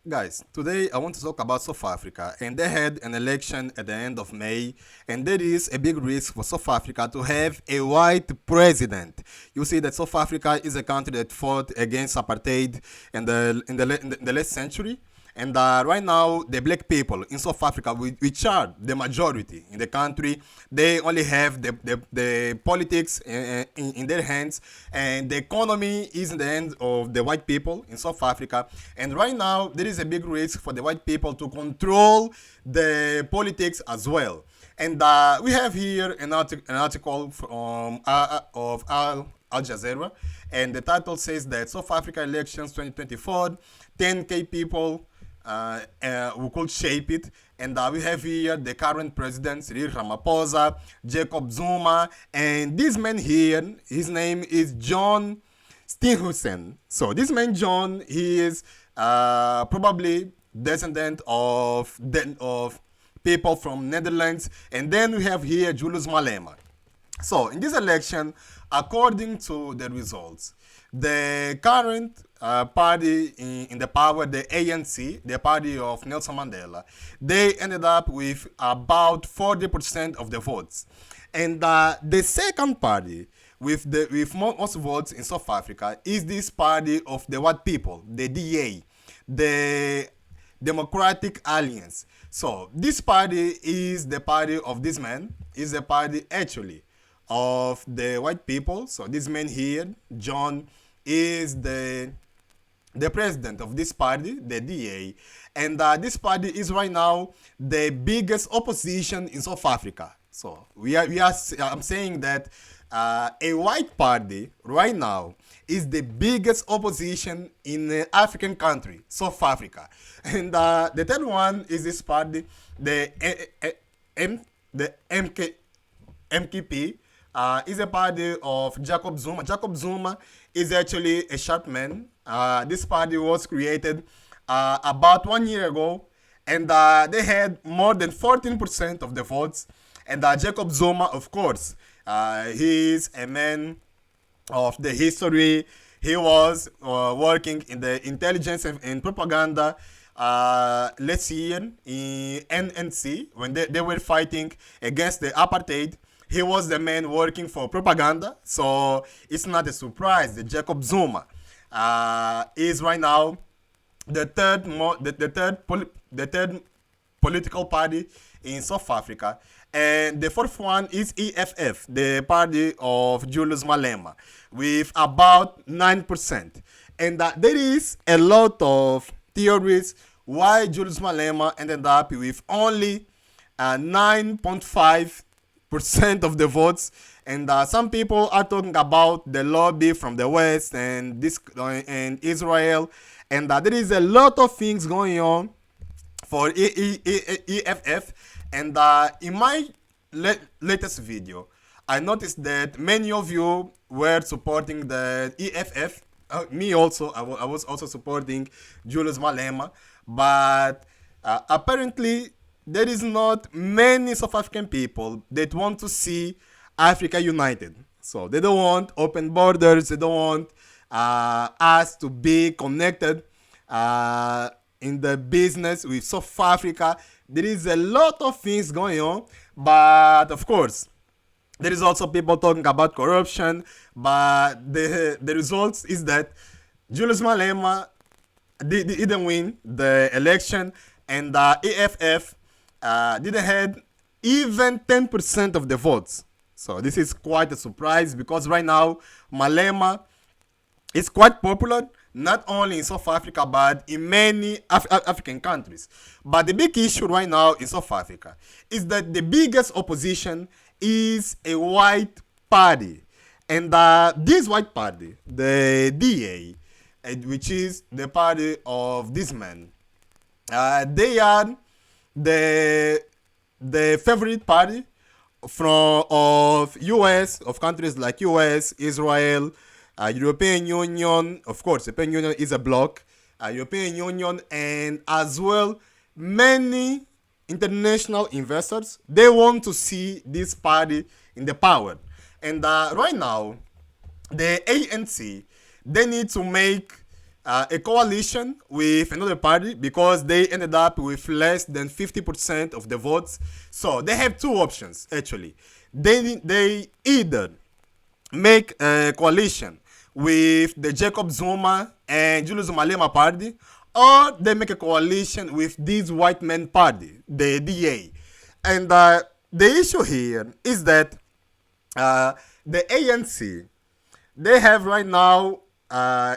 Guys, today I want to talk about South Africa, and they had an election at the end of May, and there is a big risk for South Africa to have a white president. You see that South Africa is a country that fought against apartheid in the last century, and right now, the black people in South Africa, which are the majority in the country, they only have the politics in their hands, and the economy is in the hands of the white people in South Africa. And right now, there is a big risk for the white people to control the politics as well. And we have here an article from of Al Jazeera, and the title says that South Africa elections 2024, 10K people who could shape it. And we have here the current president, Cyril Ramaphosa, Jacob Zuma, and this man here, his name is John Steenhuisen. So this man John, he is probably descendant of people from Netherlands. And then we have here Julius Malema. So in this election, according to the results, the current party in the power, the ANC, the party of Nelson Mandela, they ended up with about 40% of the votes. And the second party with most votes in South Africa is this party of the white people, the DA, the Democratic Alliance. So this party is the party of this man, is the party actually of the white people. So this man here, John, is the president of this party, the DA, and this party is right now the biggest opposition in South Africa. So I'm saying that a white party right now is the biggest opposition in an African country, South Africa. And the third one is this party, the MKP, is a party of Jacob Zuma. Jacob Zuma is actually a sharp man. This party was created about 1 year ago, and they had more than 14% of the votes. And Jacob Zuma, of course, he is a man of the history. He was working in the intelligence and propaganda last year in NNC when they were fighting against the apartheid. He was the man working for propaganda, so it's not a surprise that Jacob Zuma is right now the third political party in South Africa. And the fourth one is EFF, the party of Julius Malema, with about 9%. And there is a lot of theories why Julius Malema ended up with only 9.5% of the votes. And some people are talking about the lobby from the West and and Israel. And there is a lot of things going on for EFF. And in my latest video, I noticed that many of you were supporting the EFF. Me also, I was also supporting Julius Malema. But apparently, there is not many South African people that want to see Africa united. So they don't want open borders. They don't want us to be connected in the business with South Africa. There is a lot of things going on, but of course, there is also people talking about corruption. But the results is that Julius Malema didn't win the election, and the EFF didn't have even 10% of the votes. So this is quite a surprise because right now Malema is quite popular, not only in South Africa but in many African countries. But the big issue right now in South Africa is that the biggest opposition is a white party. And this white party, the DA, which is the party of this man, they are the favorite party of US, of countries like US, Israel, European Union. Of course, European Union is a bloc. European Union, and as well many international investors, they want to see this party in the power. And right now, the ANC, they need to make a coalition with another party because they ended up with less than 50% of the votes. So they have two options actually. They either make a coalition with the Jacob Zuma and Julius Malema party, or they make a coalition with this white man party, the DA. And the issue here is that the ANC, they have right now a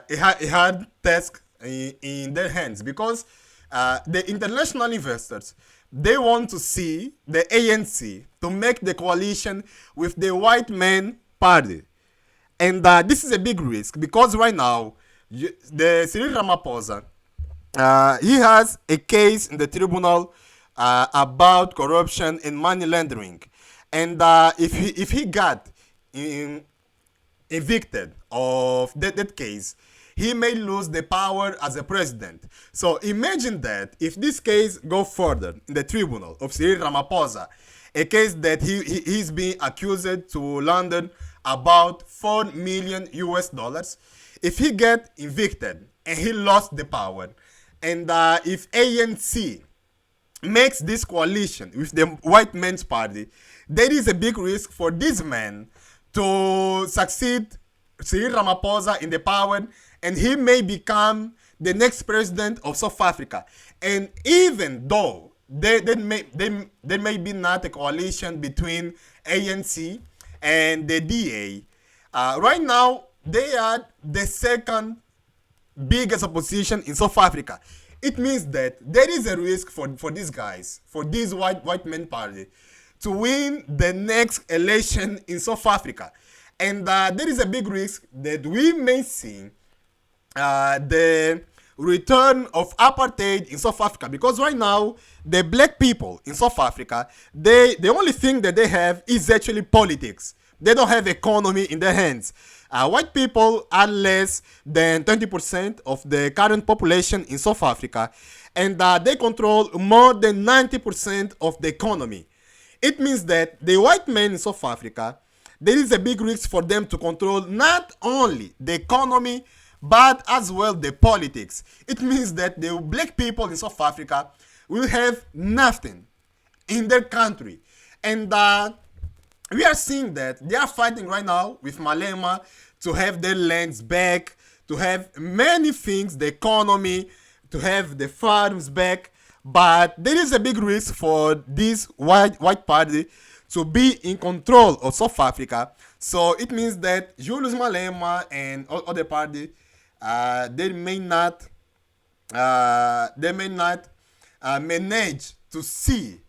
hard task in their hands because the international investors, they want to see the ANC to make the coalition with the white man party. And this is a big risk because right now, the Cyril Ramaphosa, he has a case in the tribunal about corruption and money laundering. And if he got evicted of that case, he may lose the power as a president. So imagine that if this case go further in the tribunal of Cyril Ramaphosa, a case that he's being accused to launder about 4 million US dollars, if he get evicted and he lost the power, and if ANC makes this coalition with the white man's party, there is a big risk for this man to succeed Cyril Ramaphosa in the power, and he may become the next president of South Africa. And even though there may be not a coalition between ANC and the DA, right now they are the second biggest opposition in South Africa. It means that there is a risk for these guys, for this white man party, to win the next election in South Africa. And there is a big risk that we may see the return of apartheid in South Africa, because right now the black people in South Africa, the only thing that they have is actually politics. They don't have economy in their hands. White people are less than 20% of the current population in South Africa, and they control more than 90% of the economy. It means that the white men in South Africa, there is a big risk for them to control not only the economy, but as well the politics. It means that the black people in South Africa will have nothing in their country. And we are seeing that they are fighting right now with Malema to have their lands back, to have many things, the economy, to have the farms back. But there is a big risk for this white party to be in control of South Africa. So it means that Julius Malema and other party, they may not manage to see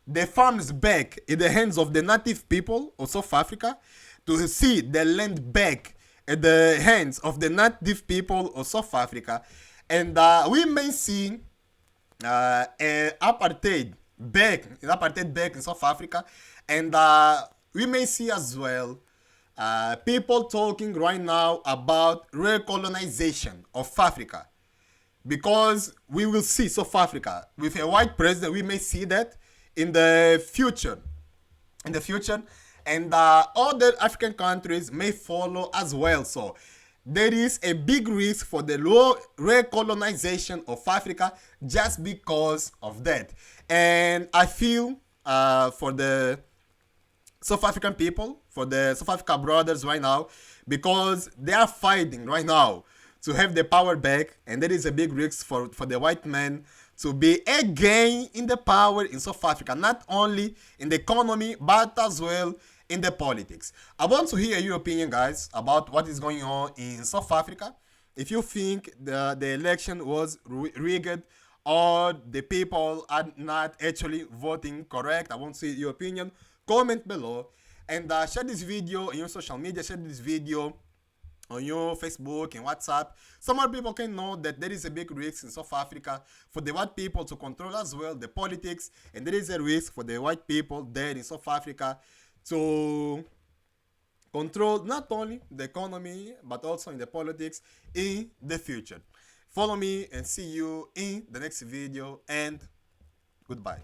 the farms back in the hands of the native people of South Africa, to see the land back in the hands of the native people of South Africa. And we may see apartheid back in South Africa. And we may see as well people talking right now about recolonization of Africa, because we will see South Africa with a white president. We may see that in the future, and other African countries may follow as well. So there is a big risk for the recolonization of Africa just because of that. And I feel for the South African people, for the South Africa brothers right now, because they are fighting right now to have the power back, and there is a big risk for the white man to be again in the power in South Africa, not only in the economy, but as well in the politics. I want to hear your opinion, guys, about what is going on in South Africa. If you think the election was rigged, or the people are not actually voting correct, I want to see your opinion. Comment below, and share this video on your social media, share this video on your Facebook and WhatsApp, so more people can know that there is a big risk in South Africa for the white people to control as well the politics, and there is a risk for the white people there in South Africa to control not only the economy but also in the politics in the future. Follow me and see you in the next video, and goodbye.